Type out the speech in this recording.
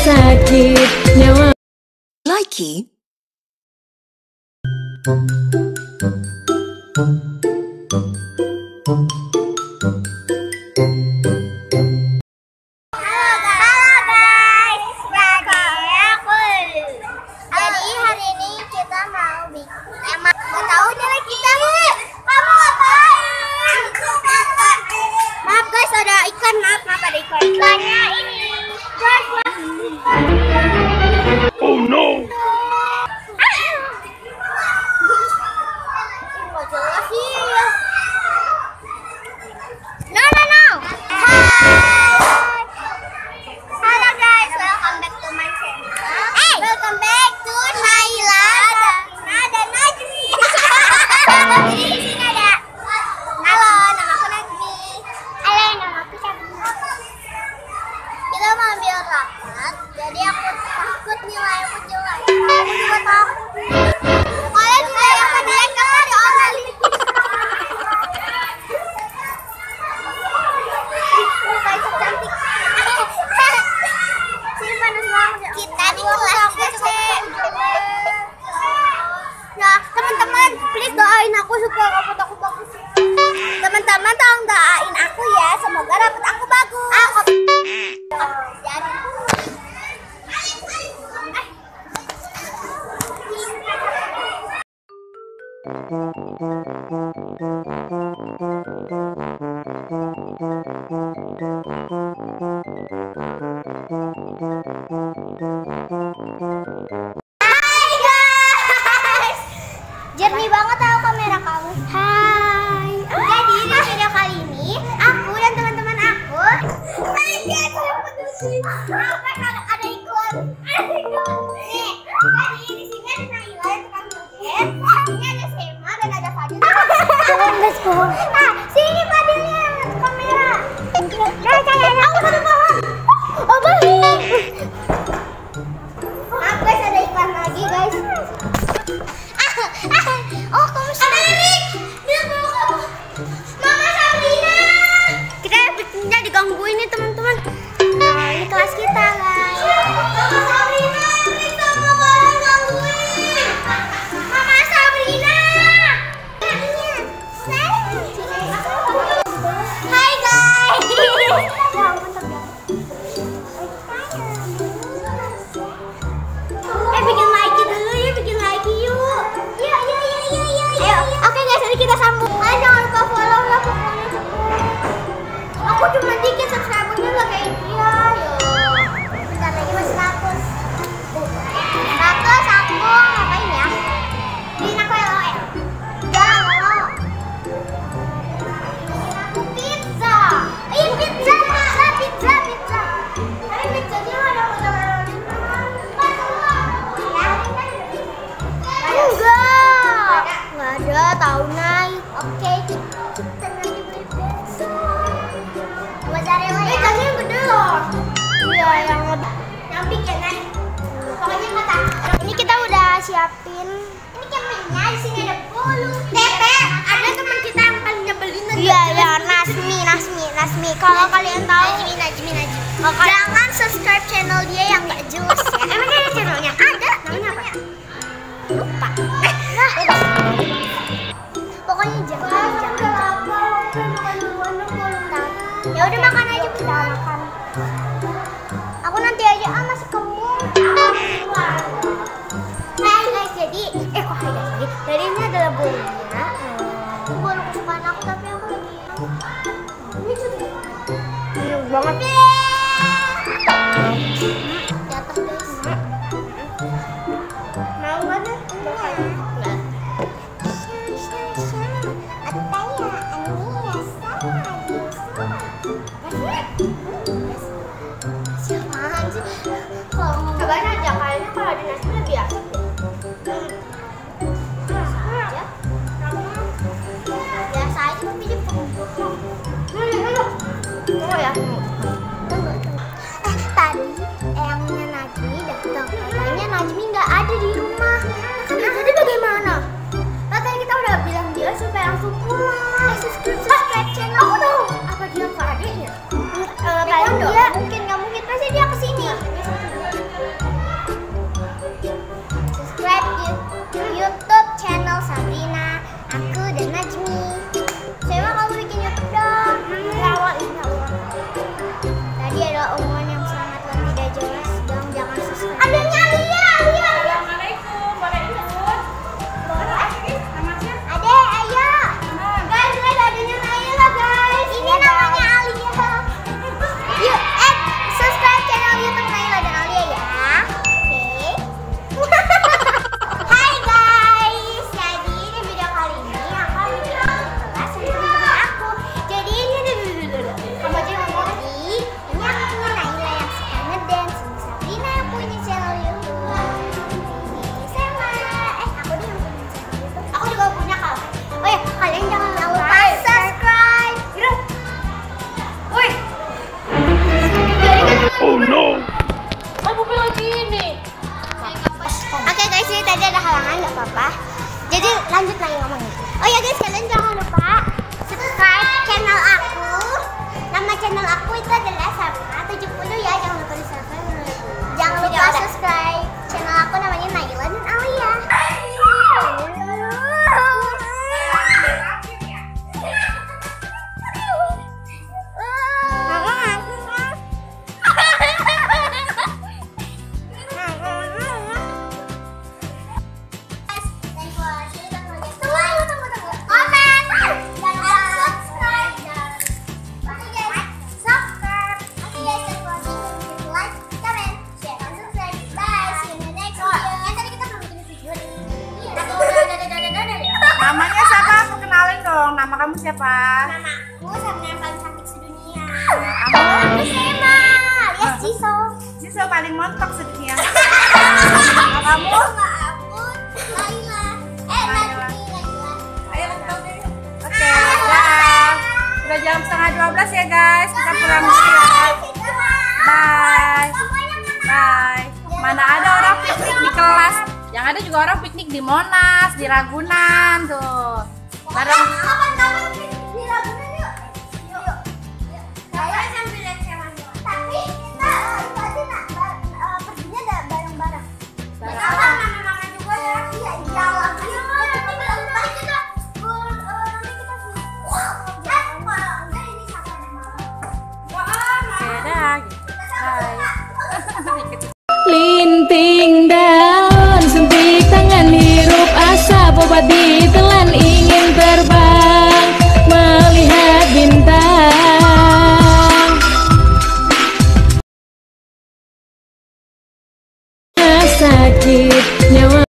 sakit nyawa. Likey. Oh no! Teman-teman tolong doain aku ya, semoga rapot aku bagus. Hai guys, jernih banget tahu kamera kamu. Hai. Jadi di video kali ini aku dan teman-teman aku. Hai guys, ada iklan. Nih, jadi di sini ada Naila yang tukang joget. Ini ada Sema dan ada Fadil. Nah, sini Fadilnya kamera. Aku satu pohon. Oh baik. Maaf guys, ada iklan lagi guys. Oh kamu Erik, dia mau kamu. Mama Sabrina. Kita bertiga digangguin nih teman-teman. Nah ini kelas kita guys. Mama Sabrina, kita mau gangguin. Mama Sabrina. Hai guys. Bikin lagi dulu ya, bikin lagi yuk. Iya. Ayo, oke guys, nanti kita sambung. Jangan lupa follow lah pokoknya. Aku cuma dikit subscribernya lah kayak dia. Yuk. Bentar lagi masih 100. 100 aku ngapain ya? Beliin aku LOL. Jangan mau. Beliin aku pizza. Pizza. Tapi pizzanya ada Enggak ada, tahu naik. Oke, kita nanti beli pizza. Mozzarella ya? Pizzanya yang gede loh. Iya, yang lebih. Yang bikin naik. Pokoknya kata. Ini kita udah siapin. Ini kemennya di sini ada bolu. Tete, ada teman kita yang paling nyebelin. Iya, Nasmi. Kalau kalian tahu, Najmi. Jangan subscribe channel dia yang nggak jelas ya. Emangnya ada channelnya? Ada. Namanya apa? Lupa. Pokoknya jangan. Ya udah makan aja, kita makan. Aku nanti aja masih kembung. Hai guys, jadi jadi ini adalah bolunya. Ini bolu kesukaan aku tapi aku lagi ini banget. Jatuh guys. Mau nggak deh? Siapaan sih? Cobain aja, kayaknya kalau ada nasi lebih asik. Biasa aja tapi dia oh ya. Tadi eyangnya Najmi datang. Katanya Najmi nggak ada di rumah. Jadi bagaimana? Katanya kita udah bilang dia supaya langsung pulang. Subscribe channel. Aku tahu. Apa dia nggak adanya? Mungkin dia kesini. Sisa paling montok sedihnya. Kalau kamu? Laila. Laila. Laila. Ayo kita deh. Oke, dah. Udah jam 11:30 ya guys. Kita pulang dulu ya. Bye. Bye. Mana ada orang piknik di kelas? Yang ada juga orang piknik di Monas, di Ragunan tuh. Bareng. Kapan-kapan di Ragunan yuk. Yuk. Saya sambil lihat sama. Tapi kita tadi perginya ada bareng-bareng. Kita makan juga ya. Iya, jalan. Nanti kita nanti kita Oke, dah. Bye. Linting daun, suntik tangan, hirup asap, obat ditelan, ingin terbang melihat bintang. Sakit nyawa.